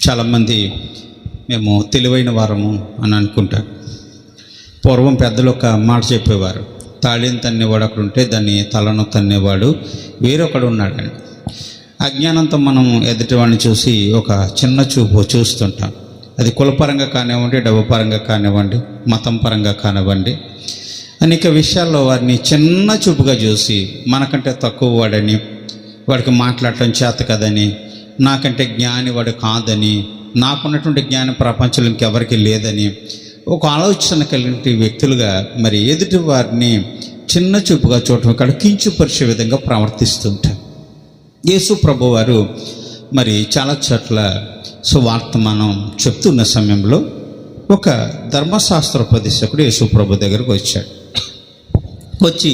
చాలామంది మేము తెలివైన వారము అని అనుకుంటారు. పూర్వం పెద్దలు ఒక మాట చెప్పేవారు, తాళిని తన్నేవాడు అక్కడ ఉంటే దాన్ని తలను తన్నేవాడు వేరొకడు ఉన్నాడని. అజ్ఞానంతో మనం ఎదుటివాడిని చూసి ఒక చిన్న చూపు చూస్తుంటాం. అది కులపరంగా కానివ్వండి, డబ్బు పరంగా కానివ్వండి, మతం పరంగా కానివ్వండి, అనేక విషయాల్లో వారిని చిన్న చూపుగా చూసి మనకంటే తక్కువ వాడని, వాడికి మాట్లాడటం చేత కదని, నాకంటే జ్ఞాని వాడు కాదని, నాకున్నటువంటి జ్ఞానం ప్రపంచంలో ఇంకెవరికి లేదని ఒక ఆలోచన కలిగిన వ్యక్తులుగా మరి ఎదుటి వారిని చిన్న చూపుగా చూడటం, ఇక్కడ కించుపరిచే విధంగా ప్రవర్తిస్తుంటారు. యేసు ప్రభు వారు మరి చాలా చోట్ల సువార్తమానం చెప్తున్న సమయంలో ఒక ధర్మశాస్త్రోపదేశకుడు యేసు ప్రభు దగ్గరకు వచ్చాడు. వచ్చి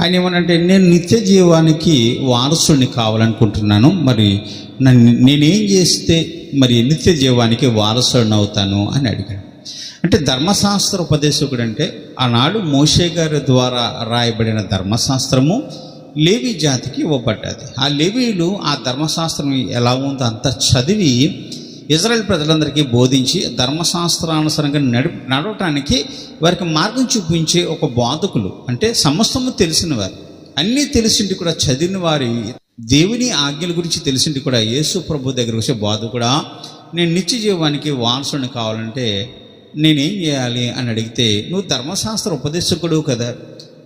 ఆయన ఏమనంటే, నేను నిత్య జీవానికి వారసుని కావాలనుకుంటున్నాను, మరి నేనేం చేస్తే మరి నిత్య జీవానికి వారసుని అవుతాను అని అడిగాడు. అంటే ధర్మశాస్త్ర ఉపదేశకుడు అంటే ఆనాడు మోషే గారి ద్వారా రాయబడిన ధర్మశాస్త్రము లేవి జాతికి ఇవ్వబడ్డది. ఆ లేవీయులు ఆ ధర్మశాస్త్రం ఎలా ఉందో అంత చదివి ఇజ్రాయెల్ ప్రజలందరికీ బోధించి ధర్మశాస్త్రానుసారంగా నడవటానికి వారికి మార్గం చూపించే ఒక బోధకులు, అంటే సమస్తము తెలిసిన వారు, అన్నీ తెలిసిండి కూడా చదివిన వారి, దేవుని ఆజ్ఞల గురించి తెలిసిండి కూడా యేసు ప్రభు దగ్గర వచ్చే బోధకుడా, నేను నిత్య జీవానికి వారసుని కావాలంటే నేనేం చేయాలి అని అడిగితే, నువ్వు ధర్మశాస్త్ర ఉపదేశకుడు కదా,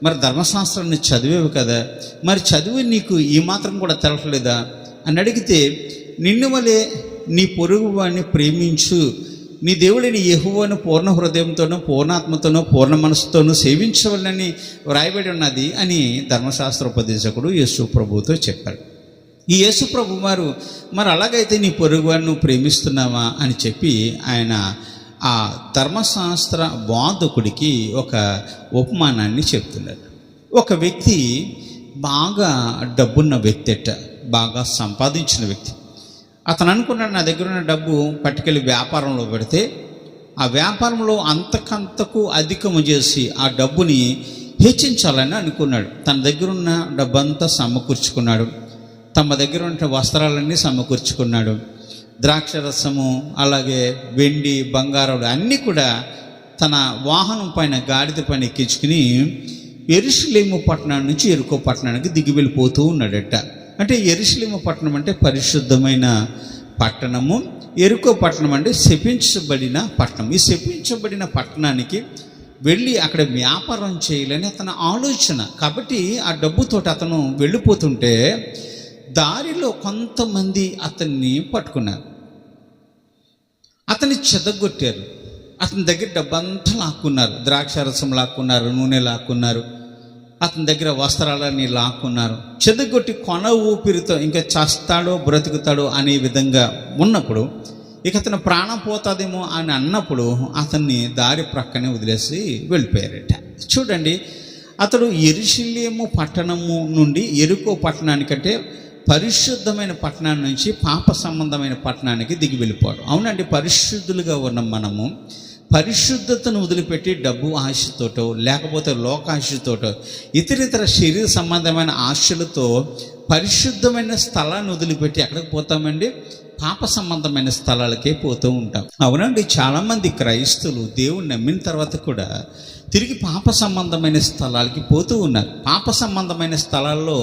మరి ధర్మశాస్త్రాన్ని చదివేవు కదా, మరి చదివి నీకు ఈ మాత్రం కూడా తెలట్లేదా అని అడిగితే, నిన్ను వలె నీ పొరుగు వాడిని ప్రేమించు, నీ దేవుడిని యెహోవాను పూర్ణ హృదయంతోనూ పూర్ణాత్మతోనూ పూర్ణ మనసుతోనూ సేవించవలని వ్రాయబడి ఉన్నది అని ధర్మశాస్త్ర ఉపదేశకుడు యేసు ప్రభుతో చెప్పాడు. ఈ యేసు ప్రభు వారు మరి అలాగైతే నీ పొరుగు వాడిని నువ్వు ప్రేమిస్తున్నావా అని చెప్పి ఆయన ఆ ధర్మశాస్త్ర బోధకుడికి ఒక ఉపమానాన్ని చెప్తున్నాడు. ఒక వ్యక్తి బాగా డబ్బున్న వ్యక్తి అట, బాగా సంపాదించిన వ్యక్తి. అతను అనుకున్నాడు, నా దగ్గర ఉన్న డబ్బు పట్టుకెళ్ళి వ్యాపారంలో పెడితే ఆ వ్యాపారంలో అంతకంతకు అధికము చేసి ఆ డబ్బుని హెచ్చించాలని అనుకున్నాడు. తన దగ్గర ఉన్న డబ్బంతా సమకూర్చుకున్నాడు, తమ దగ్గర ఉన్న వస్త్రాలన్నీ సమకూర్చుకున్నాడు, ద్రాక్షరసము అలాగే వెండి బంగారం అన్నీ కూడా తన వాహనం పైన గాడిద పైన ఎక్కించుకుని యెరూషలేము పట్టణం నుంచి యెరికో పట్టణానికి దిగి వెళ్ళిపోతూ ఉన్నాడట. అంటే యెరూషలేము పట్టణం అంటే పరిశుద్ధమైన పట్టణము, యెరికో పట్టణం అంటే శపించబడిన పట్టణం. ఈ శపించబడిన పట్టణానికి వెళ్ళి అక్కడ వ్యాపారం చేయాలని అతని ఆలోచన. కాబట్టి ఆ డబ్బుతో అతను వెళ్ళిపోతుంటే దారిలో కొంతమంది అతన్ని పట్టుకున్నారు, అతన్ని చెదగొట్టారు, అతని దగ్గర డబ్బంతా లాక్కున్నారు, ద్రాక్షారసం లాక్కున్నారు, నూనె లాక్కున్నారు, అతని దగ్గర వస్త్రాలన్నీ లాక్కున్నారు. చెదగొట్టి కొన ఊపిరితో ఇంకా చస్తాడో బ్రతుకుతాడో అనే విధంగా ఉన్నప్పుడు, ఇక అతను ప్రాణం పోతుందేమో అని అన్నప్పుడు అతన్ని దారి ప్రక్కనే వదిలేసి వెళ్ళిపోయారట. చూడండి, అతడు యెరూషలేము పట్టణము నుండి యెరికో పట్టణానికంటే పరిశుద్ధమైన పట్టణాన్ని నుంచి పాప సంబంధమైన పట్టణానికి దిగి వెళ్ళిపోవడం. అవునండి, పరిశుద్ధులుగా ఉన్న మనము పరిశుద్ధతను వదిలిపెట్టి డబ్బు ఆశతోటో లేకపోతే లోకాశతోటో ఇతరితర శరీర సంబంధమైన ఆశలతో పరిశుద్ధమైన స్థలాన్ని వదిలిపెట్టి ఎక్కడికి పోతామండి? పాప సంబంధమైన స్థలాలకే పోతూ ఉంటాం. అవునండి, చాలామంది క్రైస్తవులు దేవుణ్ణి నమ్మిన తర్వాత కూడా తిరిగి పాప సంబంధమైన స్థలాలకి పోతూ ఉన్నారు. పాప సంబంధమైన స్థలాల్లో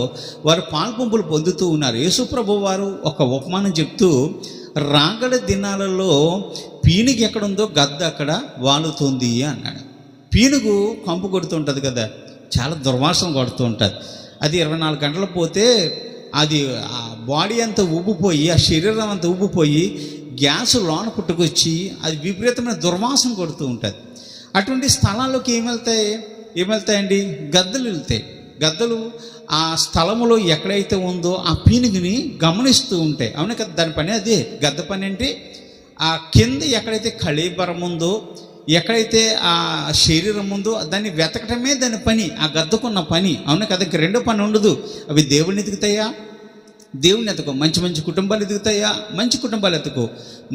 వారు పాల్పొంపులు పొందుతూ ఉన్నారు. యేసు ప్రభు వారు ఒక ఉపమానం చెప్తూ, రాగడ దినాలలో పీనుగు ఎక్కడుందో గద్ద అక్కడ వాలుతుంది అన్నాడు. పీనుగు కంపు కొడుతుంటుంది కదా, చాలా దుర్వాసన కొడుతూ ఉంటుంది. అది 24 గంటలు పోతే అది ఆ బాడీ అంతా ఉబ్బిపోయి, ఆ శరీరం అంతా ఉబ్బిపోయి గ్యాస్ లోన పుట్టుకొచ్చి అది విపరీతమైన దుర్వాసన కొడుతూ ఉంటుంది. అటువంటి స్థలాల్లోకి ఏమెళ్తాయండి? గద్దలు వెళ్తాయి. గద్దలు ఆ స్థలములో ఎక్కడైతే ఉందో ఆ పీనుగుని గమనిస్తూ ఉంటాయి. అవును కదా, దాని పని అదే. గద్ద పని ఏంటి? ఆ కింద ఎక్కడైతే కళేబరం ఉందో, ఎక్కడైతే ఆ శరీరం ఉందో దాన్ని వెతకటమే దాని పని, ఆ గద్దకున్న పని. అవును కదా, రెండో పని ఉండదు. అవి దేవుడిని ఎదుగుతాయా? దేవుని ఎత్తుకో. మంచి మంచి కుటుంబాలు ఎదుగుతాయా? మంచి కుటుంబాలు ఎత్తుకో.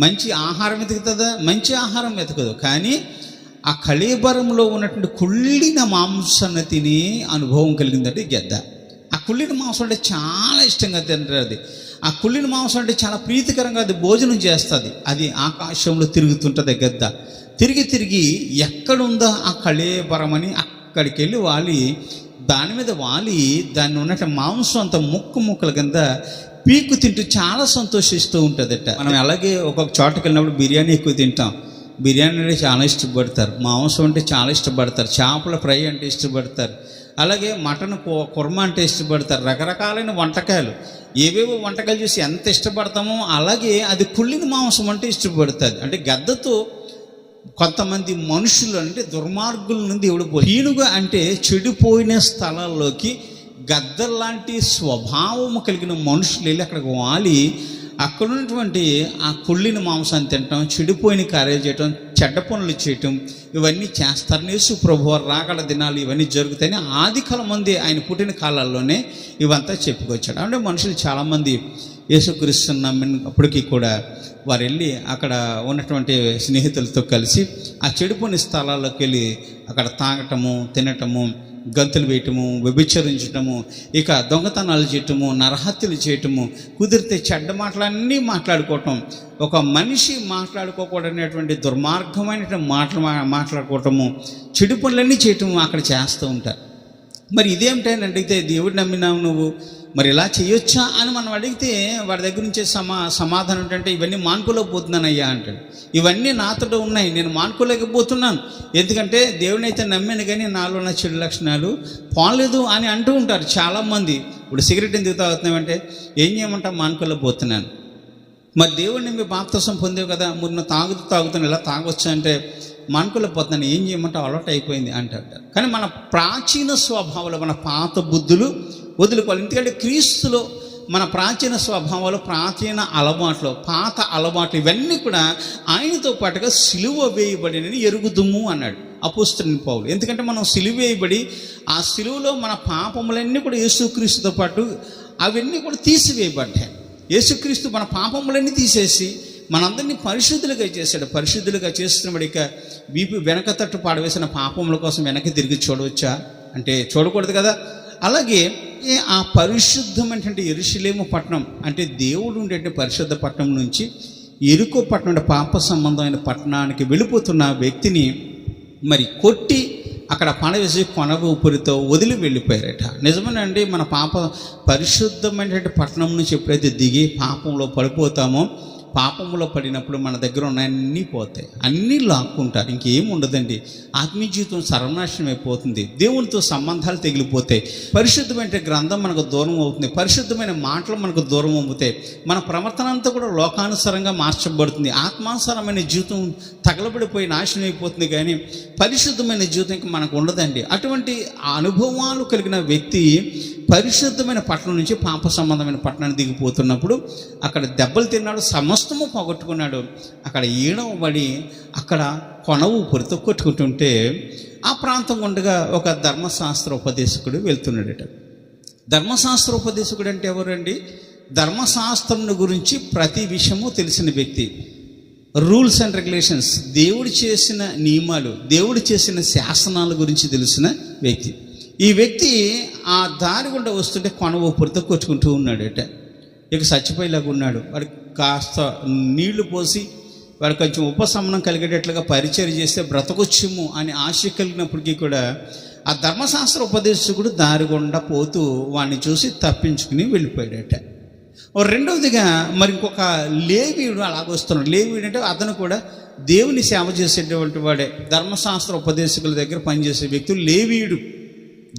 మంచి ఆహారం ఎదుగుతుందా? మంచి ఆహారం ఎత్తుకోదు. కానీ ఆ కళేబరంలో ఉన్నటువంటి కుళ్ళిన మాంసాన్ని తిని అనుభవం కలిగిందంటే గద్ద. ఆ కుళ్ళిన మాంసం అంటే చాలా ఇష్టంగా తింటారు. అది ఆ కుళ్ళిన మాంసం అంటే చాలా ప్రీతికరంగా అది భోజనం చేస్తుంది. అది ఆకాశంలో తిరుగుతుంటుంది గద్ద. తిరిగి తిరిగి ఎక్కడుందా ఆ కళేబరమని అక్కడికి వెళ్ళి వాలి దాని మీద వాలి దాన్ని ఉన్నట్టు మాంసం అంత ముక్కల కింద పీకు తింటూ చాలా సంతోషిస్తూ ఉంటుందట. మనం అలాగే ఒక్కొక్క చోటకి వెళ్ళినప్పుడు బిర్యానీ ఎక్కువ తింటాం. బిర్యానీ అంటే చాలా ఇష్టపడతారు, మాంసం అంటే చాలా ఇష్టపడతారు, చేపల ఫ్రై అంటే ఇష్టపడతారు, అలాగే మటన్ కుర్మా అంటే ఇష్టపడతారు. రకరకాలైన వంటకాయలు, ఏవేవో వంటకాలు చూసి ఎంత ఇష్టపడతామో అలాగే అది కుళ్ళిన మాంసం అంటే ఇష్టపడుతుంది. అంటే గద్దతో కొంతమంది మనుషులు అంటే దుర్మార్గుల నుండి దేవుడు హీనుగా అంటే చెడిపోయిన స్థలాల్లోకి గద్దల్లాంటి స్వభావము కలిగిన మనుషులు వెళ్ళి అక్కడికి వాలి అక్కడ ఉన్నటువంటి ఆ కుళ్ళిన మాంసాన్ని తినటం, చెడిపోయిన కార్యాలు చేయటం, చెడ్డ పనులు చేయటం ఇవన్నీ చేస్తారు. యేసు ప్రభువు రాకడ దినాలు ఇవన్నీ జరుగుతాయని ఆది కాలం మంది ఆయన పుట్టిన కాలాల్లోనే ఇవంతా చెప్పుకొచ్చాడు. అంటే మనుషులు చాలామంది యేసుక్రీస్తుని నమ్మినప్పటికీ కూడా వారు వెళ్ళి అక్కడ ఉన్నటువంటి స్నేహితులతో కలిసి ఆ చెడిపోయిన స్థలాల్లోకి వెళ్ళి అక్కడ తాగటము, తినటము, గంతులు వేయటము, వ్యభిచరించటము, ఇక దొంగతనాలు చేయటము, నరహత్యలు చేయటము, కుదిరితే చెడ్డ మాటలన్నీ మాట్లాడుకోవటం, ఒక మనిషి మాట్లాడుకోకూడనటువంటి దుర్మార్గమైన మాట్లాడుకోవటము, చెడు పనులన్నీ చేయటము అక్కడ చేస్తూ ఉంటారు. మరి ఇదేమిటని అడిగితే, దేవుడు నమ్మినావు నువ్వు, మరి ఇలా చేయొచ్చా అని మనం అడిగితే వాడి దగ్గర నుంచే సమాధానం ఏంటంటే, ఇవన్నీ మానుకోలేకపోతున్నానయ్యా అంటాడు. ఇవన్నీ నాతో ఉన్నాయి, నేను మానుకోలేకపోతున్నాను, ఎందుకంటే దేవుని అయితే నమ్మాను కానీ నాలో ఉన్న చెడు లక్షణాలు పోలేదు అని అంటూ ఉంటారు చాలామంది. ఇప్పుడు సిగరెట్ ఎందుకు తాగుతున్నామంటే, ఏం చేయమంటా, మానుకోలేకపోతున్నాను. మరి దేవుడిని మీ బాప్తిసం పొందేవు కదా, మరి నువ్వు తాగుతాను ఇలా తాగొచ్చా అంటే, మానుకోలేకపోతున్నాను, ఏం చేయమంటే అలవాటు అయిపోయింది అంటారు. కానీ మన ప్రాచీన స్వభావాలు, మన పాత బుద్ధులు వదులుకోవాలి. ఎందుకంటే క్రీస్తులో మన ప్రాచీన స్వభావాలు, ప్రాచీన అలవాట్లు, పాత అలవాట్లు ఇవన్నీ కూడా ఆయనతో పాటుగా సిలువ వేయబడినని ఎరుగుదుము అన్నాడు అపోస్తలుడైన పౌలు. ఎందుకంటే మనం సిలువ వేయబడి ఆ సిలువలో మన పాపములన్నీ కూడా యేసుక్రీస్తుతో పాటు అవన్నీ కూడా తీసివేయబడ్డాయి. యేసుక్రీస్తు మన పాపములన్నీ తీసేసి మనందరినీ పరిశుద్ధులుగా చేశాడు. పరిశుద్ధులుగా చేస్తున్నప్పుడు ఇక వీపు వెనక తట్టు పాడవేసిన పాపముల కోసం వెనక్కి తిరిగి చూడవచ్చా అంటే చూడకూడదు కదా. అలాగే ఆ పరిశుద్ధమైనటువంటి యెరూషలేము పట్టణం అంటే దేవుడు ఉండే పరిశుద్ధ పట్టణం నుంచి యెరికో పట్టణం పాప సంబంధమైన పట్టణానికి వెళ్ళిపోతున్న వ్యక్తిని మరి కొట్టి అక్కడ పడవేసి కొనగ ఊపిరితో వదిలి వెళ్ళిపోయారట. నిజమేనండి, మన పాప పరిశుద్ధమైనటువంటి పట్టణం నుంచి ఎప్పుడైతే దిగి పాపంలో పడిపోతామో, పాపంలో పడినప్పుడు మన దగ్గర ఉన్నాయన్నీ పోతాయి, అన్నీ లాక్కుంటారు, ఇంకేం ఉండదండి. ఆత్మీయ జీవితం సర్వనాశనం అయిపోతుంది, దేవునితో సంబంధాలు తెగిలిపోతాయి, పరిశుద్ధమైన గ్రంథం మనకు దూరం అవుతుంది, పరిశుద్ధమైన మాటలు మనకు దూరం అవుతాయి, మన ప్రవర్తన అంతా కూడా లోకానుసారంగా మార్చబడుతుంది, ఆత్మానుసారమైన జీవితం తగలబడిపోయి నాశనం అయిపోతుంది. కానీ పరిశుద్ధమైన జీవితం ఇంకా మనకు ఉండదండి. అటువంటి అనుభవాలు కలిగిన వ్యక్తి పరిశుద్ధమైన పట్టణం నుంచి పాప సంబంధమైన పట్టణాన్ని దిగిపోతున్నప్పుడు అక్కడ దెబ్బలు తిన్నాడు, సమస్తము పోగొట్టుకున్నాడు. అక్కడ ఈడవబడి అక్కడ కొన ఊపిరితో కొట్టుకుంటుంటే ఆ ప్రాంతం ఉండగా ఒక ధర్మశాస్త్ర ఉపదేశకుడు వెళ్తున్నాడట. ధర్మశాస్త్ర ఉపదేశకుడు అంటే ఎవరండి? ధర్మశాస్త్రం గురించి ప్రతి విషయము తెలిసిన వ్యక్తి, రూల్స్ అండ్ రెగ్యులేషన్స్, దేవుడు చేసిన నియమాలు, దేవుడు చేసిన శాసనాల గురించి తెలిసిన వ్యక్తి. ఈ వ్యక్తి ఆ దారి గుండా వస్తుంటే కొన ఊపిరితో కొట్టుకుంటూ ఉన్నాడట. ఇక చచ్చిపోయేలాగా ఉన్నాడు. వాడికి కాస్త నీళ్లు పోసి వాడు కొంచెం ఉపశమనం కలిగేటట్లుగా పరిచయం చేస్తే బ్రతకొచ్చుము అని ఆశ కలిగినప్పటికీ కూడా ఆ ధర్మశాస్త్ర ఉపదేశకుడు దారి గుండా పోతూ వాడిని చూసి తప్పించుకుని వెళ్ళిపోయాడట. రెండవదిగా మరి ఇంకొక లేవీయుడు అలాగొస్తున్నాడు. లేవీయుడు అంటే అతను కూడా దేవుని సేవ చేసేటువంటి వాడే, ధర్మశాస్త్ర ఉపదేశకుల దగ్గర పనిచేసే వ్యక్తులు లేవీయుడు,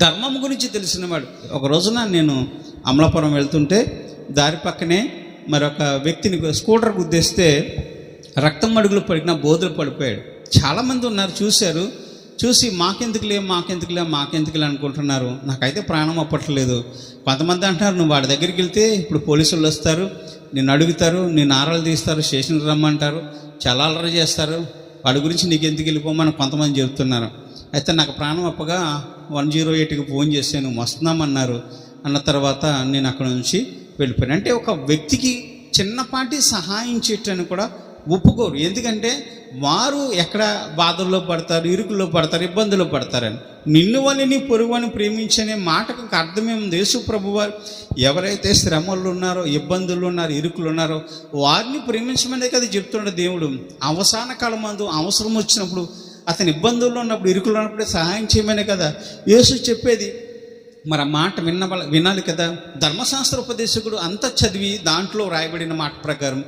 ధర్మం గురించి తెలిసినవాడు. ఒక రోజున నేను అమలాపురం వెళ్తుంటే దారి పక్కనే మరొక వ్యక్తిని స్కూటర్ గుద్దేస్తే రక్తం అడుగులు పడిన బోధలు పడిపోయాడు. చాలామంది ఉన్నారు, చూశారు, చూసి మాకెందుకులే అనుకుంటున్నారు. నాకైతే ప్రాణం అప్పట్లేదు. కొంతమంది అంటున్నారు, నువ్వు వాడి దగ్గరికి వెళ్తే ఇప్పుడు పోలీసులు వస్తారు, నిన్ను అడుగుతారు, నిన్ను ఆరాలు తీస్తారు, స్టేషన్కి రమ్మంటారు, చాలా అల్లరి చేస్తారు, వాడి గురించి నీకు ఎందుకు వెళ్ళిపోమని కొంతమంది చెబుతున్నారు. అయితే నాకు ప్రాణం అప్పగా 108కి ఫోన్ చేశాను, వస్తున్నామన్నారు. అన్న తర్వాత నేను అక్కడ నుంచి వెళ్ళిపోయాను. అంటే ఒక వ్యక్తికి చిన్నపాటి సహాయం చేయటానికి కూడా ఒప్పుకోరు. ఎందుకంటే వారు ఎక్కడ బాధల్లో పడతారు, ఇరుకుల్లో పడతారు, ఇబ్బందుల్లో పడతారని. నిన్ను వల్ల నీ పొరుగువాని ప్రేమించనే మాటకు అర్థమేముంది? యేసు ప్రభు వారు ఎవరైతే శ్రమలు ఉన్నారో, ఇబ్బందులు ఉన్నారో, ఇరుకులు ఉన్నారో వారిని ప్రేమించమనే కదా చెప్తున్నాడు దేవుడు. అవసాన కాలం మందు అవసరం వచ్చినప్పుడు, అతని ఇబ్బందుల్లో ఉన్నప్పుడు, ఇరుకులు ఉన్నప్పుడే సహాయం చేయమనే కదా యేసు చెప్పేది. మరి ఆ మాట వినాలి కదా. ధర్మశాస్త్ర ఉపదేశకుడు అంతా చదివి దాంట్లో రాయబడిన మాట ప్రకారం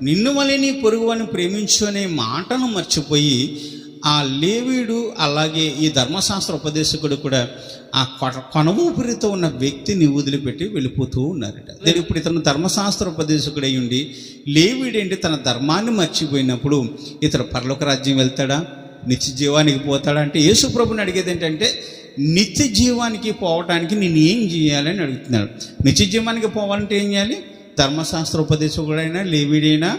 నిన్ను వలె నీ పొరుగువాని ప్రేమించు అనే మాటను మర్చిపోయి ఆ లేవీయుడు అలాగే ఈ ధర్మశాస్త్ర ఉపదేశకుడు కూడా ఆ కొన ఊపిరితో ఉన్న వ్యక్తిని వదిలిపెట్టి వెళ్ళిపోతూ ఉన్నారట. నేను ఇప్పుడు ఇతను ధర్మశాస్త్ర ఉపదేశకుడు అయి ఉండి లేవీయుడేంటి తన ధర్మాన్ని మర్చిపోయినప్పుడు ఇతను పరలోక రాజ్యం వెళ్తాడా, నిత్య జీవానికి పోతాడా అంటే యేసు ప్రభుని అడిగేది ఏంటంటే నిత్య జీవానికి పోవటానికి నేను ఏం చేయాలని అడుగుతున్నాడు. నిత్య జీవానికి పోవాలంటే ఏం చేయాలి? ధర్మశాస్త్ర ఉపదేశకుడైనా, లేవీడైనా,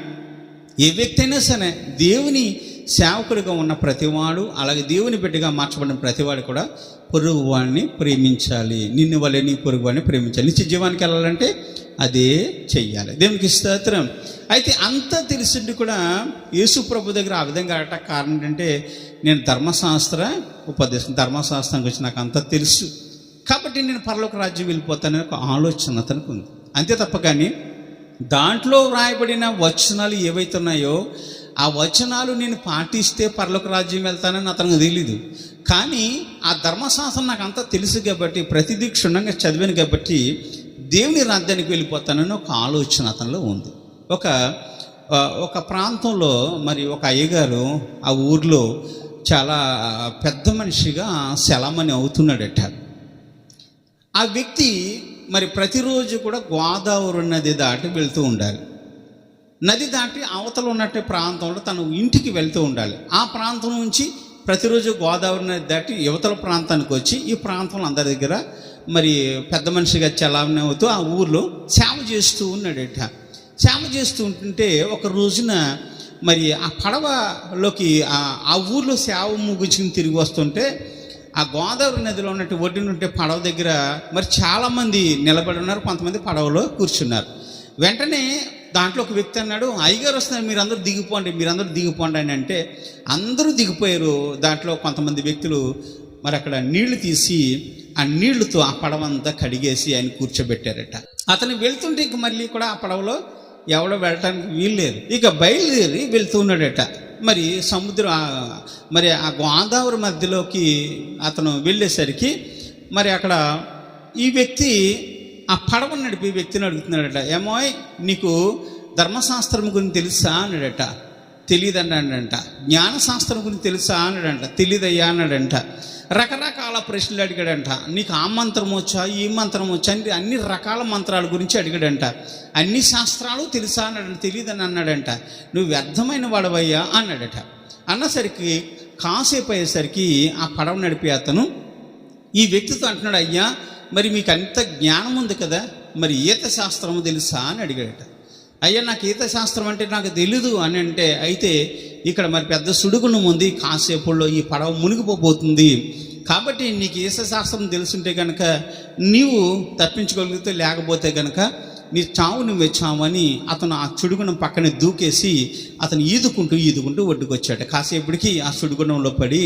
ఏ వ్యక్తి అయినా సరే దేవుని సేవకుడిగా ఉన్న ప్రతివాడు, అలాగే దేవుని బిడ్డగా మార్చబడిన ప్రతివాడు కూడా పొరుగువాడిని ప్రేమించాలి. నిన్ను వలె నీ పొరుగువాడిని ప్రేమించాలి. నిత్య జీవానికి వెళ్ళాలంటే అదే చెయ్యాలి. దేవునికి స్తోత్రం. అయితే అంతా తెలిసింది కూడా యేసు ప్రభు దగ్గర ఆ విధంగా ఆడటానికి కారణం ఏంటంటే నేను ధర్మశాస్త్ర ఉపదేశం, ధర్మశాస్త్రం గురించి నాకు అంతా తెలుసు కాబట్టి నేను పరలోక రాజ్యం వెళ్ళిపోతానని ఒక ఆలోచన అతనికి ఉంది. అంతే తప్ప కానీ దాంట్లో వ్రాయబడిన వచనాలు ఏవైతే ఉన్నాయో ఆ వచనాలు నేను పాటిస్తే పరలోక రాజ్యం వెళ్తానని అతనికి తెలీదు. కానీ ఆ ధర్మశాస్త్రం నాకు అంతా తెలుసు కాబట్టి ప్రతిదీ క్షుణ్ణంగా చదివాను కాబట్టి దేవుని రాజ్యానికి వెళ్ళిపోతానని ఒక ఆలోచన అతనిలో ఉంది. ఒక ప్రాంతంలో మరి ఒక అయ్యగారు ఆ ఊర్లో చాలా పెద్ద మనిషిగా సెలమని అవుతున్నాడట. ఆ వ్యక్తి మరి ప్రతిరోజు కూడా గోదావరి నది దాటి వెళ్తూ ఉండాలి. నది దాటి అవతల ఉన్నట్టు ప్రాంతంలో తను ఇంటికి వెళ్తూ ఉండాలి. ఆ ప్రాంతం నుంచి ప్రతిరోజు గోదావరి నది దాటి యువతల ప్రాంతానికి వచ్చి ఈ ప్రాంతంలో అందరి దగ్గర మరి పెద్ద మనిషిగా చలామణి అవుతూ ఆ ఊర్లో సేవ చేస్తూ ఉన్నాడట. సేవ చేస్తూ ఉంటుంటే ఒక రోజున మరి ఆ పడవలోకి ఆ ఊర్లో సేవ ముగించుకుని తిరిగి వస్తుంటే ఆ గోదావరి నదిలో ఉన్నట్టు ఒడ్డునుంటే పడవ దగ్గర మరి చాలామంది నిలబడి ఉన్నారు, కొంతమంది పడవలో కూర్చున్నారు. వెంటనే దాంట్లో ఒక వ్యక్తి అన్నాడు, అయ్యగారు వస్తున్నారు, మీరందరూ దిగిపోండి అని అంటే అందరూ దిగిపోయారు. దాంట్లో కొంతమంది వ్యక్తులు మరి అక్కడ నీళ్లు తీసి ఆ నీళ్లతో ఆ పడవంతా కడిగేసి ఆయన కూర్చోబెట్టారట. అతను వెళ్తుంటే ఇక మళ్ళీ కూడా ఆ పడవలో ఎవడో వెళ్ళటానికి వీల్లేదు. ఇక బయలుదేరి వెళ్తూ ఉన్నాడట. మరి మరి ఆ గోదావరి మధ్యలోకి అతను వెళ్ళేసరికి మరి అక్కడ ఈ వ్యక్తి ఆ పడవ నడిపి వ్యక్తిని అడుగుతున్నాడట, ఏమోయ్ నీకు ధర్మశాస్త్రం గురించి తెలుసా అన్నాడట. తెలియదన్నాడంట. జ్ఞానశాస్త్రం గురించి తెలుసా అన్నాడంట. తెలియదయ్యా అన్నాడంట. రకరకాల ప్రశ్నలు అడిగాడంట. నీకు ఆ మంత్రం వచ్చా, ఈ మంత్రం వచ్చా అని అన్ని రకాల మంత్రాల గురించి అడిగాడంట. అన్ని శాస్త్రాలు తెలుసా అన్నాడంట. తెలియదని అన్నాడంట. నువ్వు వ్యర్థమైన వాడవయ్యా అన్నాడట. అన్నసరికి కాసేపు అయ్యేసరికి ఆ పడవ నడిపి అతను ఈ వ్యక్తితో అంటున్నాడు, అయ్యా మరి మీకు అంత జ్ఞానం ఉంది కదా, మరి ఈత శాస్త్రము తెలుసా అని అడిగాడట. అయ్యా నాకు ఈత శాస్త్రం అంటే నాకు తెలీదు అని అంటే, అయితే ఇక్కడ మరి పెద్ద సుడుగును ఉంది, కాసేపుల్లో ఈ పడవ మునిగిపోతుంది, కాబట్టి నీకు ఈత శాస్త్రం తెలుసుంటే కనుక నీవు తప్పించుకోగలిగితే, లేకపోతే కనుక నీ చావు నువ్వు వచ్చావని అతను ఆ చుడుగుణం పక్కన దూకేసి అతను ఈదుకుంటూ ఒడ్డుకొచ్చాడు. కాసేపటికి ఆ చుడుగుణంలో పడి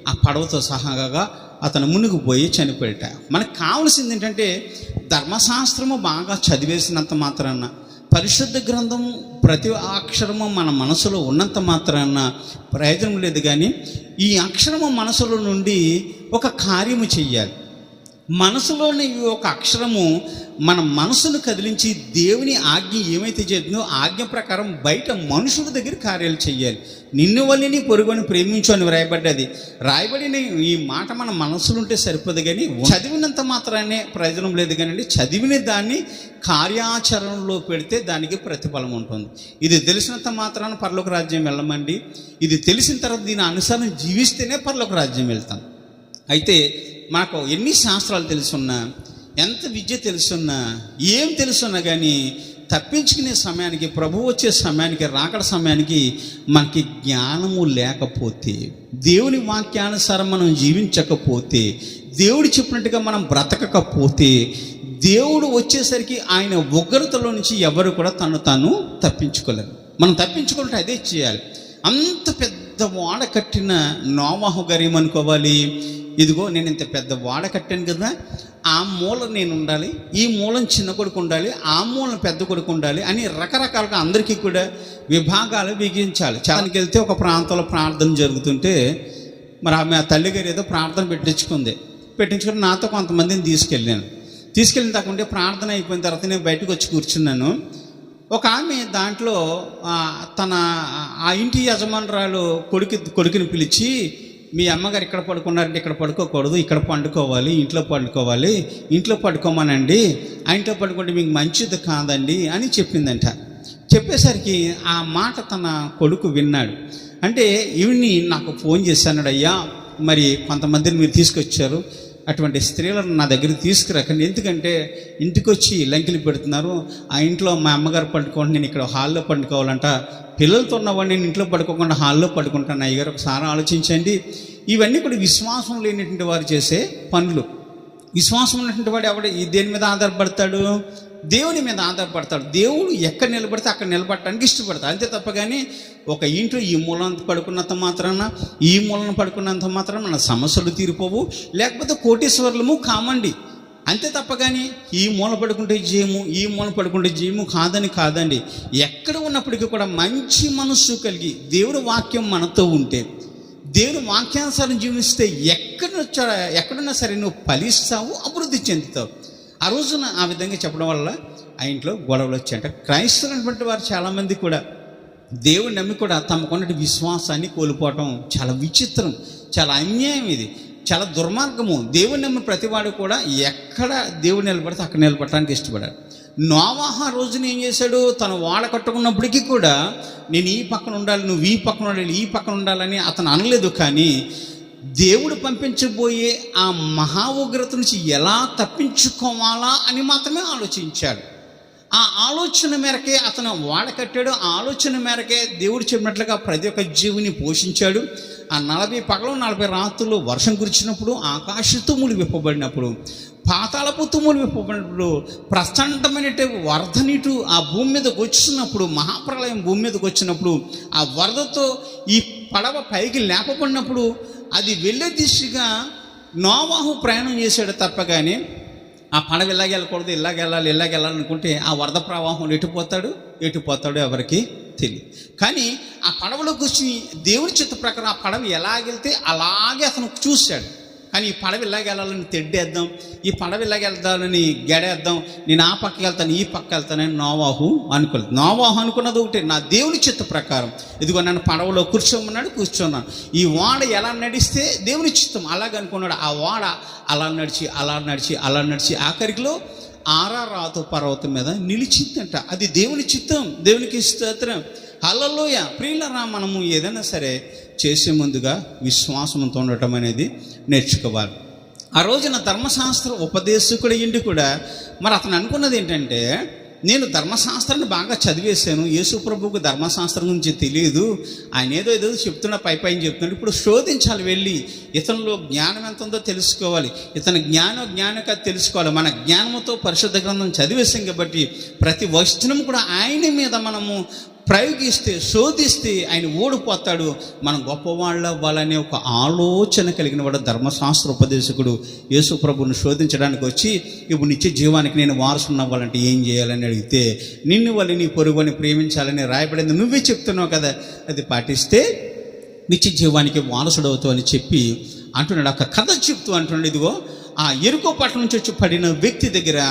ఆ పడవతో సహాగా అతను మునిగిపోయి చనిపోయాట. మనకు కావాల్సింది ఏంటంటే ధర్మశాస్త్రము బాగా చదివేసినంత మాత్రాన, పరిశుద్ధ గ్రంథము ప్రతి అక్షరము మన మనసులో ఉన్నంత మాత్రాన ప్రయోజనం లేదు. కానీ ఈ అక్షరము మనసులో నుండి ఒక కార్యము చెయ్యాలి. మనసులోని ఒక అక్షరము మన మనసును కదిలించి దేవుని ఆజ్ఞ ఏమైతే చేస్తుందో ఆజ్ఞ ప్రకారం బయట మనుషుల దగ్గర కార్యాలు చెయ్యాలి. నిన్ను వల్లిని పొరుగుని ప్రేమించు అని రాయబడిన ఈ మాట మన మనసులో ఉంటే సరిపోదు. కానీ చదివినంత మాత్రానే ప్రయోజనం లేదు. కానీ చదివిన దాన్ని కార్యాచరణలో పెడితే దానికి ప్రతిఫలం ఉంటుంది. ఇది తెలిసినంత మాత్రాన పరలోక రాజ్యం వెళ్ళమండి. ఇది తెలిసిన తర్వాత దీని అనుసారం జీవిస్తేనే పరలోక రాజ్యం వెళ్తాం. అయితే మాకు ఎన్ని శాస్త్రాలు తెలుసున్నా, ఎంత విద్య తెలుసున్నా, ఏం తెలుసున్నా కానీ తప్పించుకునే సమయానికి, ప్రభు వచ్చే సమయానికి, రాకడ సమయానికి మనకి జ్ఞానము లేకపోతే, దేవుని వాక్యానుసారం మనం జీవించకపోతే, దేవుడు చెప్పినట్టుగా మనం బ్రతకకపోతే, దేవుడు వచ్చేసరికి ఆయన ఉగ్రతలో నుంచి ఎవరు కూడా తాను తప్పించుకోలేరు. మనం తప్పించుకుంటే అదే చేయాలి. అంత పెద్ద వాడ కట్టిన నోవాహు గారు ఏమనుకోవాలి, ఇదిగో నేను ఇంత పెద్ద వాడ కట్టాను కదా, ఆ మూల నేను ఉండాలి, ఈ మూలం చిన్న కొడుకు ఉండాలి, ఆ మూలం పెద్ద కొడుకు ఉండాలి అని రకరకాలుగా అందరికీ కూడా విభాగాలు బిగించాలి. చాలానికి వెళ్తే ఒక ప్రాంతంలో ప్రార్థన జరుగుతుంటే మరి ఆమె ఆ తల్లిగారు ఏదో ప్రార్థన పెట్టించుకుని నాతో కొంతమందిని తీసుకెళ్ళిన తక్కుంటే ప్రార్థన అయిపోయిన తర్వాత నేను బయటకు వచ్చి కూర్చున్నాను. ఒక ఆమె దాంట్లో తన ఆ ఇంటి యజమానురాలు కొడుకుని పిలిచి, మీ అమ్మగారు ఇక్కడ పడుకున్నారంటే ఇక్కడ పడుకోకూడదు, ఇక్కడ పండుకోవాలి, ఇంట్లో పడుకోమనండి, ఆ ఇంట్లో పడుకుంటే మీకు మంచిది కాదండి అని చెప్పిందంట. చెప్పేసరికి ఆ మాట తన కొడుకు విన్నాడు. అంటే ఈవిని నాకు ఫోన్ చేశాడు, అయ్యా మరి కొంతమందిని మీరు తీసుకొచ్చారు, అటువంటి స్త్రీలను నా దగ్గరికి తీసుకురాకండి, ఎందుకంటే ఇంటికి వచ్చి లంకిలు పెడుతున్నారు, ఆ ఇంట్లో మా అమ్మగారు పడుకోండి, నేను ఇక్కడ హాల్లో పండుకోవాలంట, పిల్లలతో ఉన్నవాడిని నేను ఇంట్లో పడుకోకుండా హాల్లో పడుకుంటాను అయ్యగారు, ఒకసారి ఆలోచించండి. ఇవన్నీ కూడా విశ్వాసం లేనటువంటి వారు చేసే పనులు. విశ్వాసం ఉన్నటువంటి వాడు దేని మీద ఆధారపడతాడు? దేవుని మీద ఆధారపడతాడు. దేవుడు ఎక్కడ నిలబడితే అక్కడ నిలబడటానికి ఇష్టపడతాడు, అంతే తప్ప కానీ ఒక ఇంట్లో ఈ మూలన పడుకున్నంత మాత్రాన ఈ మూలన పడుకున్నంత మాత్రాన మన సమస్యలు తీరిపోవు, లేకపోతే కోటీశ్వరులము కామండి, అంతే తప్ప కానీ ఈ మూల పడుకుంటే జయము, ఈ మూల పడుకుంటే జయము కాదండి. ఎక్కడ ఉన్నప్పటికీ కూడా మంచి మనస్సు కలిగి దేవుని వాక్యం మనతో ఉంటే, దేవుని వాక్యానుసారం జీవిస్తే ఎక్కడున్నా సరే నువ్వు ఫలిస్తావు, అభివృద్ధి చెందుతావు. ఆ రోజున ఆ విధంగా చెప్పడం వల్ల ఆ ఇంట్లో గొడవలు వచ్చాయంట. క్రైస్తవులు అనేటువంటి వారు చాలామంది కూడా దేవుని నమ్మి కూడా తమకున్నటువంటి విశ్వాసాన్ని కోల్పోవటం చాలా విచిత్రం, చాలా అన్యాయం, ఇది చాలా దుర్మార్గము. దేవుని నమ్మి ప్రతివాడు కూడా ఎక్కడ దేవుడు నిలబడితే అక్కడ నిలబడటానికి ఇష్టపడాడు. నోవాహు రోజున ఏం చేశాడు, తను వాడ కట్టుకున్నప్పటికీ కూడా నేను ఈ పక్కన ఉండాలి, నువ్వు ఈ పక్కన ఉండాలి, ఈ పక్కన ఉండాలని అతను అనలేదు. కానీ దేవుడు పంపించబోయే ఆ మహా ఉగ్రత నుంచి ఎలా తప్పించుకోవాలా అని మాత్రమే ఆలోచించాడు. ఆ ఆలోచన మేరకే అతను వాడ కట్టాడు. ఆ ఆలోచన మేరకే దేవుడు చెప్పినట్లుగా ప్రతి ఒక్క జీవిని పోషించాడు. ఆ 40 పగలు 40 రాత్రులు వర్షం కురిచినప్పుడు, ఆకాశ తుమ్ములు విప్పబడినప్పుడు, పాతాళపు తుమ్ములు విప్పబడినప్పుడు, ప్రచండమైన వరద నీటు ఆ భూమి మీదకి వచ్చినప్పుడు, మహాప్రళయం భూమి మీదకి వచ్చినప్పుడు, ఆ వరదతో ఈ పడవ పైకి లేపబడినప్పుడు అది వెళ్ళే దిశగా నోవాహు ప్రయాణం చేశాడు తప్ప కానీ ఆ పడవ ఇలాగెళ్ళకూడదు, ఇలాగెళ్ళాలి అనుకుంటే ఆ వరద ప్రవాహం ఎటు పోతాడో ఎవరికి తెలియదు. కానీ ఆ పడవలోకి వచ్చి దేవుని చిత్త ప్రకారం ఆ పడవ ఎలాగెళ్తే అలాగే అతను చూశాడు. కానీ ఈ పడవ ఇలాగెళ్ళాలని తెడ్డేద్దాం, ఈ పడవ ఇలాగెళ్తానని గెడేద్దాం, నేను ఆ పక్కకి వెళ్తాను ఈ పక్క వెళ్తానని నోవాహు అనుకోలేదు. నోవాహు అనుకున్నది ఒకటే, నా దేవుని చిత్త ప్రకారం ఇదిగో నన్ను పడవలో కూర్చున్నాను, ఈ వాడ ఎలా నడిస్తే దేవుని చిత్తం అలాగే అనుకున్నాడు. ఆ వాడ అలా నడిచి ఆఖరిలో ఆరారాతు పర్వతం మీద నిలిచిందంట. అది దేవుని చిత్తం, దేవునికి స్తోత్రం, హల్లెలూయా. ప్రియులారా, మనము ఏదైనా సరే చేసే ముందుగా విశ్వాసంతో ఉండటం అనేది నేర్చుకోవాలి. ఆ రోజున ధర్మశాస్త్ర ఉపదేశకుడు ఇంటి కూడా మరి అతను అనుకున్నది ఏంటంటే, నేను ధర్మశాస్త్రాన్ని బాగా చదివేశాను, యేసు ప్రభువుకు ధర్మశాస్త్రం గురించి తెలియదు, ఆయన ఏదో చెప్తున్నా పైన చెప్తున్నాడు, ఇప్పుడు శోధించాలి, వెళ్ళి ఇతనిలో జ్ఞానం ఎంత ఉందో తెలుసుకోవాలి, ఇతని జ్ఞానక తెలుసుకోవాలి. మన జ్ఞానంతో పరిశుద్ధ గ్రంథం చదివేశాం కాబట్టి ప్రతి వచనం కూడా ఆయన మీద మనము ప్రయోగిస్తే, శోధిస్తే ఆయన ఓడిపోతాడు. మనం గొప్పవాళ్ళు అవ్వాలనే ఒక ఆలోచన కలిగిన వాడు ధర్మశాస్త్ర ఉపదేశకుడు యేసు ప్రభువును శోధించడానికి వచ్చి, ఇప్పుడు నిత్య జీవానికి నేను వారసుని అవ్వాలంటే ఏం చేయాలని అడిగితే, నిన్ను వాళ్ళు నీ పొరుగుని ప్రేమించాలని రాయబడింది, నువ్వే చెప్తున్నావు కదా, అది పాటిస్తే నిత్య జీవానికి వారసుడు అవుతావు అని చెప్పి అంటున్నాడు. ఒక కథ చెప్తూ అంటున్నాడు, ఇదిగో ఆ ఎరుకో పట్టణం నుంచి వచ్చి పడిన వ్యక్తి దగ్గర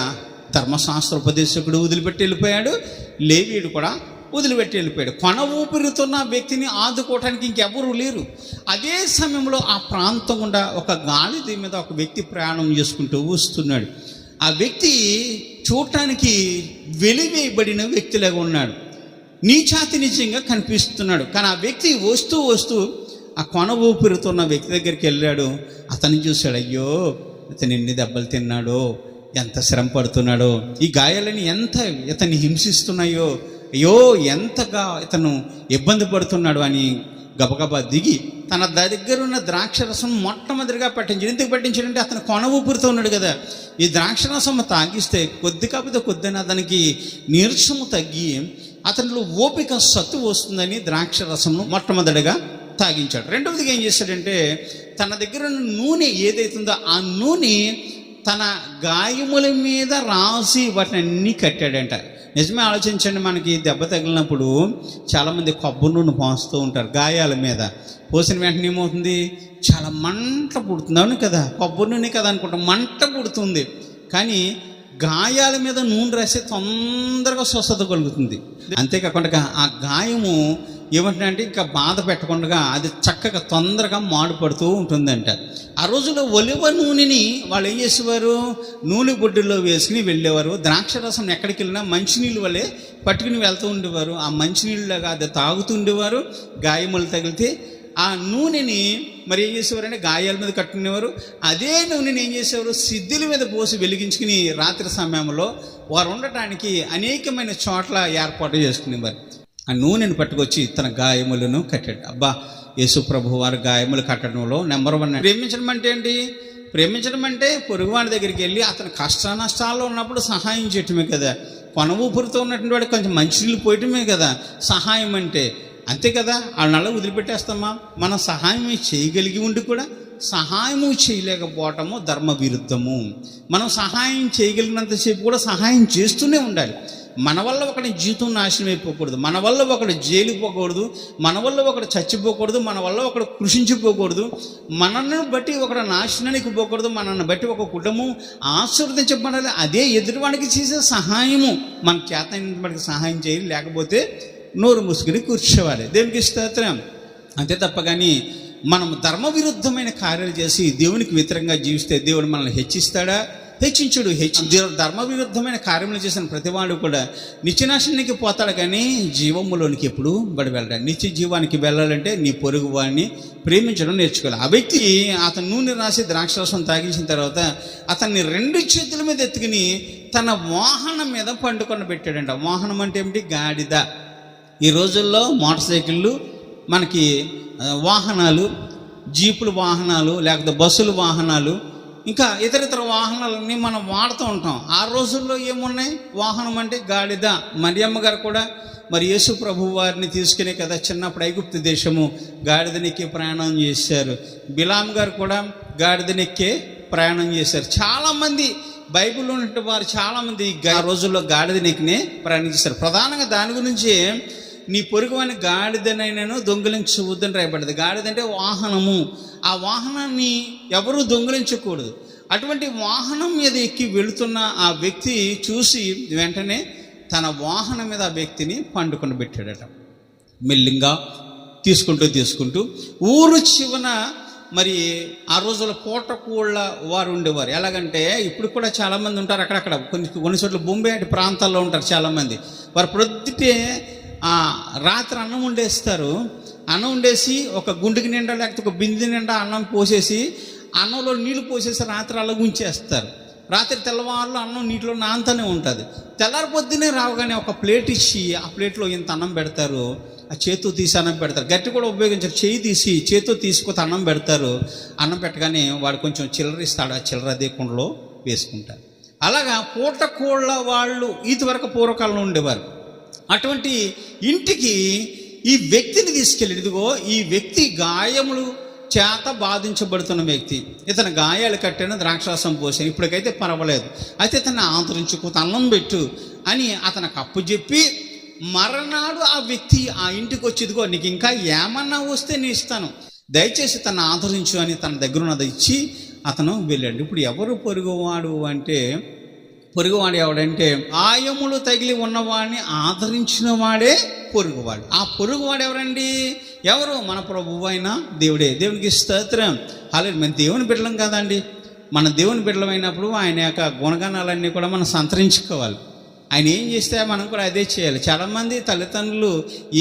ధర్మశాస్త్ర ఉపదేశకుడు వదిలిపెట్టి వెళ్ళిపోయాడు, లేవీయుడు కూడా వదిలిపెట్టి వెళ్ళిపోయాడు. కొన ఊపిరితున్న వ్యక్తిని ఆదుకోవటానికి ఇంకెవరూ లేరు. అదే సమయంలో ఆ ప్రాంతం గుండా ఒక గాడిద మీద ఒక వ్యక్తి ప్రయాణం చేసుకుంటూ వస్తున్నాడు. ఆ వ్యక్తి చూడటానికి వెలివేయబడిన వ్యక్తిలాగా ఉన్నాడు, నీచాతి నిజంగా కనిపిస్తున్నాడు. కానీ ఆ వ్యక్తి వస్తూ ఆ కొన ఊపిరితున్న వ్యక్తి దగ్గరికి వెళ్ళాడు. అతన్ని చూశాడు, అయ్యో ఇతను ఎన్ని దెబ్బలు తిన్నాడో, ఎంత శ్రమ పడుతున్నాడో, ఈ గాయాలని ఎంత ఇతన్ని హింసిస్తున్నాయో, అయ్యో ఎంతగా ఇతను ఇబ్బంది పడుతున్నాడు అని గబగబా దిగి తన దగ్గర ఉన్న ద్రాక్షరసం మొట్టమొదటిగా పట్టించాడు. ఎందుకు పట్టించాడంటే అతను కొన ఊపిరితో ఉన్నాడు కదా, ఈ ద్రాక్షరసం తాగిస్తే కొద్ది కాకపోతే కొద్దిన అతనికి నీరసము తగ్గి అతనిలో ఓపిక సత్తు వస్తుందని ద్రాక్ష రసంను మొట్టమొదటిగా తాగించాడు. రెండవదిగా ఏం చేశాడంటే తన దగ్గర ఉన్న నూనె ఏదైతుందో ఆ నూనె తన గాయముల మీద రాసి వాటిని అన్నీ కట్టాడంట. నిజమే, ఆలోచించండి. మనకి దెబ్బ తగిలినప్పుడు చాలామంది కొబ్బరి నూనె పోస్తూ ఉంటారు గాయాల మీద. పోసిన వెంటనే ఏమవుతుంది? చాలా మంట పుడుతుంది. అవును కదా, కొబ్బరి నూనె కదా అనుకుంటాం, మంట పుడుతుంది. కానీ గాయాల మీద నూనె రాస్తే తొందరగా స్వస్థత కలుగుతుంది. అంతేకాకుండా ఆ గాయము ఏమంటుందంటే ఇంకా బాధ పెట్టకుండా అది చక్కగా తొందరగా మాడుపడుతూ ఉంటుందంట. ఆ రోజుల్లో ఒలివ నూనెని వాళ్ళు ఏం చేసేవారు? నూనె బొడ్డుల్లో వేసుకుని వెళ్ళేవారు. ద్రాక్ష రసం ఎక్కడికి వెళ్ళినా మంచినీళ్ళు వల్లే పట్టుకుని వెళ్తూ ఉండేవారు. ఆ మంచినీళ్ళగా అది తాగుతూ ఉండేవారు. గాయములు తగిలితే ఆ నూనెని మరి ఏం చేసేవారంటే గాయాల మీద కట్టుకునేవారు. అదే నూనెని ఏం చేసేవారు? సిద్ధిల మీద పోసి వెలిగించుకుని రాత్రి సమయంలో వారు ఉండటానికి అనేకమైన చోట్ల ఏర్పాటు చేసుకునేవారు. ఆ నూనెను పట్టుకొచ్చి తన గాయములను కట్టాడు. అబ్బా, యేసు ప్రభు వారి గాయములు కట్టడంలో నెంబర్ 1. ప్రేమించడం అంటే ఏంటి? ప్రేమించడం అంటే పొరుగువాడి దగ్గరికి వెళ్ళి అతను కష్ట నష్టాల్లో ఉన్నప్పుడు సహాయం చేయటమే కదా. కొన ఊపిరితో ఉన్నటువంటి వాడికి కొంచెం మంచినీళ్ళు పోయటమే కదా సహాయం అంటే. అంతే కదా, వాళ్ళ వదిలిపెట్టేస్తామా? మనం సహాయం చేయగలిగి ఉండి కూడా సహాయము చేయలేకపోవటము ధర్మ విరుద్ధము. మనం సహాయం చేయగలిగినంతసేపు కూడా సహాయం చేస్తూనే ఉండాలి. మన వల్ల ఒకటి జీవితం నాశనం అయిపోకూడదు, మన వల్ల ఒకడు జైలుకి పోకూడదు, మన వల్ల ఒకడు చచ్చిపోకూడదు, మన వల్ల ఒకడు కృషించిపోకూడదు, మనల్ని బట్టి ఒకడు నాశనానికి పోకూడదు, మనల్ని బట్టి ఒక కుటుంబం ఆశీర్వదించబడాలి. అదే ఎదుటివాడికి చేసే సహాయము. మన చేతనైనటువంటి సహాయం చేయాలి, లేకపోతే నోరు ముసుగుని కూర్చోవాలి. దేవునికి స్తోత్రం. అంతే తప్ప కానీ మనం ధర్మ విరుద్ధమైన కార్యాలు చేసి దేవునికి వ్యతిరేకంగా జీవిస్తే దేవుడు మనల్ని హెచ్చిస్తాడా? హెచ్చించుడు. ధర్మ విరుద్ధమైన కార్యములు చేసిన ప్రతివాడు కూడా నిత్యనాశనానికి పోతాడు, కానీ జీవములోనికి ఎప్పుడు వెళ్ళాడు. నిత్య జీవానికి వెళ్ళాలంటే నీ పొరుగు వాడిని ప్రేమించడం నేర్చుకోవాలి. ఆ వ్యక్తి అతను నూనె రాసి ద్రాక్షరసం తాగించిన తర్వాత అతన్ని 2 చేతుల మీద ఎత్తుకుని తన వాహనం మీద పండుకొని పెట్టాడంట. వాహనం అంటే ఏమిటి? గాడిద. ఈ రోజుల్లో మోటార్ సైకిళ్ళు, మనకి వాహనాలు, జీపులు వాహనాలు, లేకపోతే బస్సులు వాహనాలు, ఇంకా ఇతర వాహనాలన్నీ మనం వాడుతూ ఉంటాం. ఆ రోజుల్లో ఏమున్నాయి? వాహనం అంటే గాడిద. మరియమ్మ గారు కూడా మరి యేసు ప్రభు వారిని తీసుకునే కదా చిన్నప్పుడు ఐగుప్తు దేశము గాడిదనెక్కి ప్రయాణం చేశారు. బిలాం గారు కూడా గాడిదనెక్కే ప్రయాణం చేశారు. చాలామంది బైబిల్లో ఉన్నటువంటి వారు చాలామంది ఆ రోజుల్లో గాడిదనెక్కినే ప్రయాణం చేశారు. ప్రధానంగా దాని గురించి నీ పొరుగు అని గాడిదనైనాను దొంగిలించవద్దని రాయబడ్డది. గాడిద అంటే వాహనము. ఆ వాహనాన్ని ఎవరూ దొంగిలించకూడదు. అటువంటి వాహనం మీద ఎక్కి వెళుతున్న ఆ వ్యక్తి చూసి వెంటనే తన వాహనం మీద ఆ వ్యక్తిని పండుకొని పెట్టాడట. మెల్లింగా తీసుకుంటూ ఊరు చివన మరి ఆ రోజుల్లో పూటకూళ్ళ వారు ఉండేవారు. ఎలాగంటే ఇప్పుడు కూడా చాలామంది ఉంటారు అక్కడక్కడ, కొన్ని చోట్ల బొంబే అటు ప్రాంతాల్లో ఉంటారు చాలామంది. వారు ప్రొద్దుటే రాత్రి అన్నం వండేస్తారు. అన్నం వండేసి ఒక గుండెకి నిండా లేకపోతే ఒక బిందె నిండా అన్నం పోసేసి అన్నంలో నీళ్లు పోసేసి రాత్రి అలా ఉంచేస్తారు. రాత్రి తెల్లవారులో అన్నం నీటిలో నాంతనే ఉంటుంది. తెల్లారి పొద్దునే రావగానే ఒక ప్లేట్ ఇచ్చి ఆ ప్లేట్లో ఇంత అన్నం పెడతారు. ఆ చేతితో తీసి అన్నం పెడతారు. గట్టి కూడా ఉపయోగించారు. చేయి తీసి చేతితో తీసుకొచ్చి అన్నం పెడతారు. అన్నం పెట్టగానే వాడు కొంచెం చిల్లర ఇస్తాడు. ఆ చిల్లర అదే కుండలో వేసుకుంటారు. అలాగా పూటకోళ్ళ వాళ్ళు ఇదివరకు పూర్వకాలంలో ఉండేవారు. అటువంటి ఇంటికి ఈ వ్యక్తిని తీసుకెళ్ళి, ఇదిగో ఈ వ్యక్తి గాయములు చేత బాధించబడుతున్న వ్యక్తి, ఇతను గాయాలు కట్టాను, ద్రాక్షారసం పోసాను, ఇప్పటికైతే పర్వాలేదు, అయితే ఇతన్ని ఆదరించుకో, అన్నం పెట్టు అని అతనికి అప్పు చెప్పి మరనాడు ఆ వ్యక్తి ఆ ఇంటికి వచ్చి, ఇదిగో నీకు ఇంకా ఏమన్నా వస్తే నేను ఇస్తాను, దయచేసి తను ఆదరించు అని తన దగ్గర ఉన్నది ఇచ్చి అతను వెళ్ళాడు. ఇప్పుడు ఎవరు పొరుగువాడు అంటే, పొరుగువాడు ఎవడంటే గాయములు తగిలి ఉన్నవాడిని ఆదరించిన వాడే పొరుగువాడు. ఆ పొరుగువాడు ఎవరండి? ఎవరు? మన ప్రభువు అయిన దేవుడే. దేవునికి స్తోత్రం. అలాగే మన దేవుని బిడ్డలం కదండి. మన దేవుని బిడ్డలమైనప్పుడు ఆయన యొక్క గుణగణాలన్నీ కూడా మనం సంతరించుకోవాలి. ఆయన ఏం చేస్తే మనం కూడా అదే చేయాలి. చాలామంది తల్లిదండ్రులు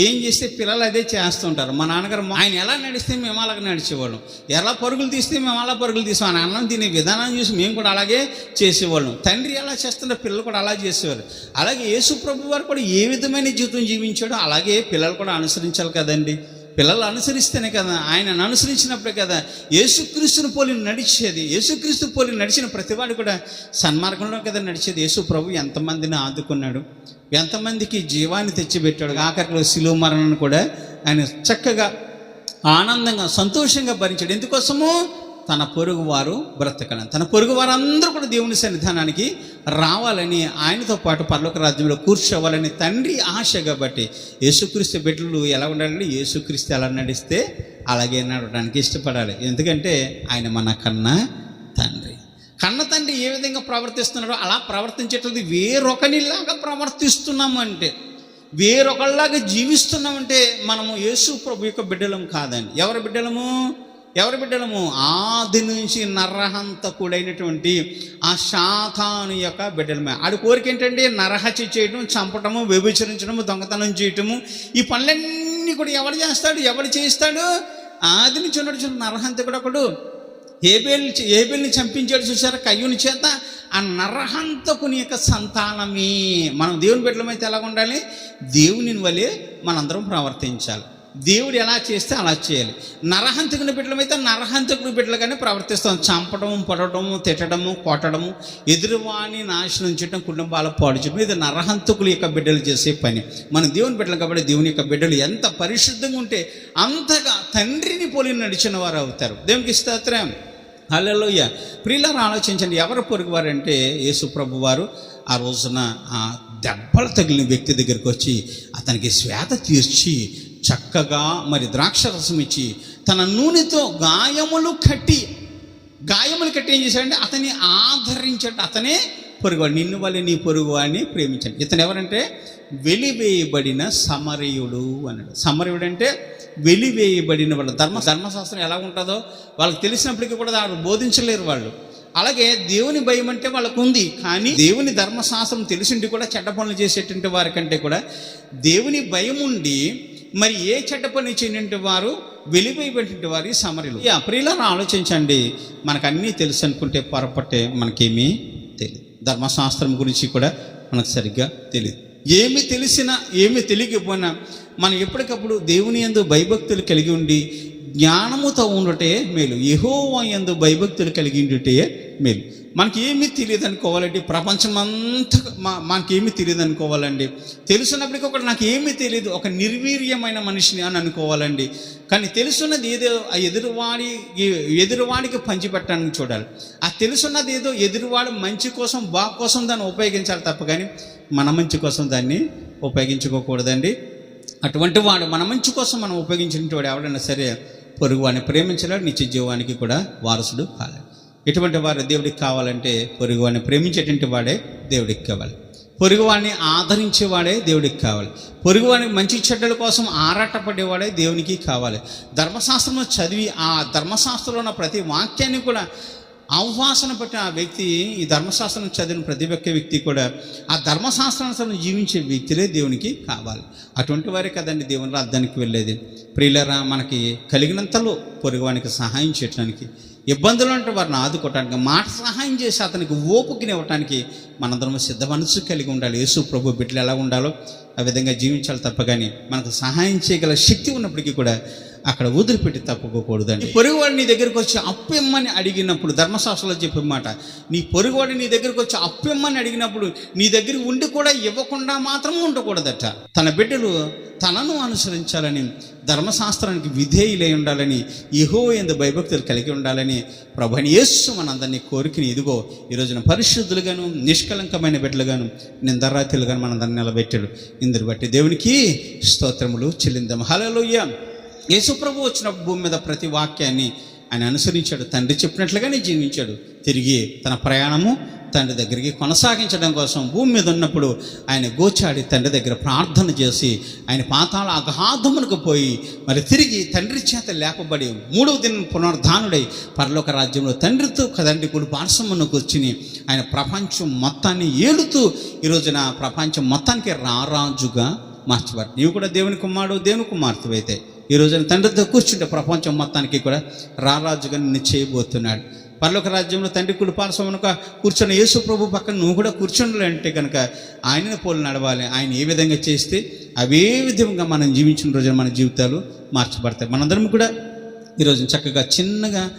ఏం చేస్తే పిల్లలు అదే చేస్తుంటారు. మా నాన్నగారు ఆయన ఎలా నడిస్తే మేము అలాగే నడిచేవాళ్ళం, ఎలా పరుగులు తీస్తే మేము అలా పరుగులు తీసాం, ఆయన అన్నం తినే విధానం చూసి మేము కూడా అలాగే చేసేవాళ్ళం. తండ్రి ఎలా చేస్తుంటే పిల్లలు కూడా అలా చేసేవారు. అలాగే యేసు ప్రభు వారు కూడా ఏ విధమైన జీవితం జీవించాడో అలాగే పిల్లలు కూడా అనుసరించాలి కదండి. పిల్లలు అనుసరిస్తేనే కదా, ఆయనను అనుసరించినప్పుడే కదా యేసుక్రీస్తుని పోలి నడిచేది. యేసుక్రీస్తు పోలి నడిచిన ప్రతివాడు కూడా సన్మార్గంలో కదా నడిచేది. యేసు ప్రభు ఎంతమందిని ఆదుకున్నాడు, ఎంతమందికి జీవాన్ని తెచ్చిపెట్టాడు. ఆఖరిలో శిలువ మరణాన్ని కూడా ఆయన చక్కగా ఆనందంగా సంతోషంగా భరించాడు. ఎందుకోసము? తన పొరుగు వారు బ్రతకాలని, తన పొరుగు వారు అందరూ కూడా దేవుని సన్నిధానానికి రావాలని, ఆయనతో పాటు పరలోక రాజ్యంలో కూర్చోవాలని తండ్రి ఆశ. కాబట్టి యేసుక్రీస్తు బిడ్డలు ఎలా ఉండాలంటే యేసుక్రీస్తు ఎలా నడిస్తే అలాగే నడవడానికి ఇష్టపడాలి. ఎందుకంటే ఆయన మన కన్న తండ్రి. కన్న తండ్రి ఏ విధంగా ప్రవర్తిస్తున్నాడో అలా ప్రవర్తించేటది. వేరొకనిలాగా ప్రవర్తిస్తున్నాము అంటే, వేరొకళ్ళలాగా జీవిస్తున్నామంటే మనము యేసు ప్రభు యొక్క బిడ్డలం కాదండి. ఎవరి బిడ్డలము? ఆది నుంచి నరహంతకుడైనటువంటి ఆ సాతాను యొక్క బిడ్డలమే. ఆడి కోరిక ఏంటంటే నరహత్య చేయటం, చంపటము, వ్యభిచరించడము, దొంగతనం చేయటము. ఈ పనులన్నీ కూడా ఎవడు చేయిస్తాడు? ఆది నుంచి ఉన్నట్టు నరహంతకుడు ఒకడు ఏబేల్ని చంపించాడు చూసారా కయ్యూని చేత. ఆ నరహంతకుని యొక్క సంతానమే మనం. దేవుని బిడ్డలమైతే ఎలా ఉండాలి? దేవుని వలె మనందరం ప్రవర్తించాలి. దేవుడు ఎలా చేస్తే అలా చేయాలి. నరహంతకుని బిడ్డలమైతే నరహంతకుని బిడ్డలుగానే ప్రవర్తిస్తాం. చంపడము, పొడవడము, తిట్టడము, కొట్టడము, ఎదురువాణి నాశనం చేయడం, కుటుంబాల పాడు చేయడం, ఇది నరహంతకుల యొక్క బిడ్డలు చేసే పని. మన దేవుని బిడ్డలు కాబట్టి దేవుని యొక్క బిడ్డలు ఎంత పరిశుద్ధంగా ఉంటే అంతగా తండ్రిని పోలి నడిచిన వారు అవుతారు. దేవునికి స్తోత్రం, హల్లెలూయా. ప్రియులారా, ఆలోచించండి, ఎవరు పొరుగువారంటే యేసు ప్రభు వారు ఆ రోజున ఆ దెబ్బలు తగిలిన వ్యక్తి దగ్గరికి వచ్చి అతనికి శ్వేత తీర్చి చక్కగా మరి ద్రాక్షరసం ఇచ్చి తన నూనెతో గాయములు కట్టి ఏం చేశాడంటే అతన్ని ఆదరించాడు. అతనే పొరుగువాడు. నిన్ను వల్ల నీ పొరుగువాడిని ప్రేమించాడు. ఇతను ఎవరంటే వెలివేయబడిన సమరయుడు అన్నాడు. సమరయుడు అంటే వెలివేయబడిన వాళ్ళు. ధర్మశాస్త్రం ఎలా ఉంటుందో వాళ్ళకి తెలిసినప్పటికీ కూడా దాన్ని బోధించలేరు వాళ్ళు. అలాగే దేవుని భయం అంటే వాళ్ళకు ఉంది, కానీ దేవుని ధర్మశాస్త్రం తెలిసింటి కూడా చెడ్డ పనులు చేసేటువంటి వారికంటే కూడా దేవుని భయం ఉండి మరి ఏ చెడ్డ పని చేయనటువంటి వారు వెలివేయబడినటువంటి వారి సమరయులు. ప్రియులను ఆలోచించండి, మనకు అన్నీ తెలుసు అనుకుంటే పొరపట్టే. మనకేమీ తెలియదు, ధర్మశాస్త్రం గురించి కూడా మనకు సరిగ్గా తెలియదు. ఏమి తెలిసినా ఏమి తెలియకపోయినా మనం ఎప్పటికప్పుడు దేవుని యందు భయభక్తులు కలిగి ఉండి జ్ఞానముతో ఉండటే మేలు. యెహోవా యందు భయభక్తులు కలిగి ఉండుటే మేలు. మనకి ఏమీ తెలియదు అనుకోవాలండి, ప్రపంచమంతా మనకేమీ తెలియదు అనుకోవాలండి. తెలుసున్నప్పటికీ ఒకటి నాకు ఏమీ తెలియదు, ఒక నిర్వీర్యమైన మనిషిని అని అనుకోవాలండి. కానీ తెలుసున్నది ఏదో ఆ ఎదురువాడికి పంచిపెట్టడానికి చూడాలి. ఆ తెలుసున్నది ఏదో ఎదురువాడు మంచి కోసం, బాగు కోసం దాన్ని ఉపయోగించాలి తప్ప కానీ మన మంచి కోసం దాన్ని ఉపయోగించుకోకూడదండి. అటువంటి వాడు మన మంచి కోసం మనం ఉపయోగించినటువంటి వాడు ఎవడైనా సరే పొరుగువాడిని ప్రేమించలేడు, నిత్య జీవానికి కూడా వారసుడు కాలేడు. ఎటువంటి వారు దేవుడికి కావాలంటే పొరుగువాడిని ప్రేమించేటువంటి వాడే దేవుడికి కావాలి. పొరుగువాడిని ఆదరించేవాడే దేవుడికి కావాలి. పొరుగువాడిని మంచి చెడ్డల కోసం ఆరాటపడేవాడే దేవునికి కావాలి. ధర్మశాస్త్రంలో చదివి ఆ ధర్మశాస్త్రంలో ఉన్న ప్రతి వాక్యాన్ని కూడా ఆహ్వాసన పట్టిన ఆ వ్యక్తి, ఈ ధర్మశాస్త్రం చదివిన ప్రతి ఒక్క వ్యక్తి కూడా ఆ ధర్మశాస్త్రానుసారం జీవించే వ్యక్తులే దేవునికి కావాలి. అటువంటి వారే కదండి దేవుని రాజ్యానికి వెళ్ళేది. ప్రియులరా, మనకి కలిగినంతలో పొరుగువానికి సహాయం చేయడానికి, ఇబ్బందులు అంటే వారిని ఆదుకోవటానికి, మాట సహాయం చేసి అతనికి ఓపుకినివ్వటానికి మనందరం సిద్ధ మనసు కలిగి ఉండాలి. యేసు ప్రభు బిడ్డలు ఎలా ఉండాలో ఆ విధంగా జీవించాలి తప్ప కానీ మనకు సహాయం చేయగల శక్తి ఉన్నప్పటికీ కూడా అక్కడ వదిలిపెట్టి తప్పుకోకూడదండి. పొరుగువాడు నీ దగ్గరికి వచ్చి అప్పు ఇమ్మని అడిగినప్పుడు, ధర్మశాస్త్రంలో చెప్పే మాట, నీ పొరుగువాడు నీ దగ్గరికి వచ్చి అప్పు ఇమ్మని అడిగినప్పుడు నీ దగ్గర ఉండి కూడా ఇవ్వకుండా మాత్రం ఉండకూడదట. తన బిడ్డలు తనను అనుసరించాలని, ధర్మశాస్త్రానికి విధేయులై ఉండాలని, యెహోవా యందు భయభక్తులు కలిగి ఉండాలని ప్రభువైన యేసు మనందరినీ కోరికని ఇదిగో ఈ రోజున పరిశుద్ధులుగాను నిష్కలంకమైన బిడ్డలుగాను నిందరాతులుగాను మనందరిని నిలబెట్టాడు. ఇందుని బట్టి దేవునికి స్తోత్రములు చెల్లిందాం. హల్లెలూయా. యేసు ప్రభు వచ్చినప్పుడు భూమి మీద ప్రతి వాక్యాన్ని ఆయన అనుసరించాడు, తండ్రి చెప్పినట్లుగానే జీవించాడు. తిరిగి తన ప్రయాణము తండ్రి దగ్గరికి కొనసాగించడం కోసం భూమి మీద ఉన్నప్పుడు ఆయన గోచాడి తండ్రి దగ్గర ప్రార్థన చేసి ఆయన పాతాళ అగాధమునకు పోయి మరి తిరిగి తండ్రి చేత లేపబడి 3వ దినం పునరుద్ధానుడై పరలోక రాజ్యంలో తండ్రితో తండ్రి కుడి పార్శ్వమున కూర్చుని ఆయన ప్రపంచం మొత్తాన్ని ఏలుతూ ఈ రోజున ప్రపంచం మొత్తానికి రారాజుగా మార్చబడి, నీవు కూడా దేవుని కుమారుడు, దేవుని కుమార్తె అయితే ఈ రోజున తండ్రితో కూర్చుంటే ప్రపంచం మొత్తానికి కూడా రారాజుగా నిన్ను చేయబోతున్నాడు. పరలోక రాజ్యంలో తండ్రి కుడి పార్శ్వమున కూర్చొని యేసు ప్రభు పక్కన నువ్వు కూడా కూర్చొని కనుక ఆయనను పోలి నడవాలి. ఆయన ఏ విధంగా చేస్తే అవే విధంగా మనం జీవించిన రోజున మన జీవితాలు మార్చబడతాయి. మనందరం కూడా ఈరోజు చక్కగా చిన్నగా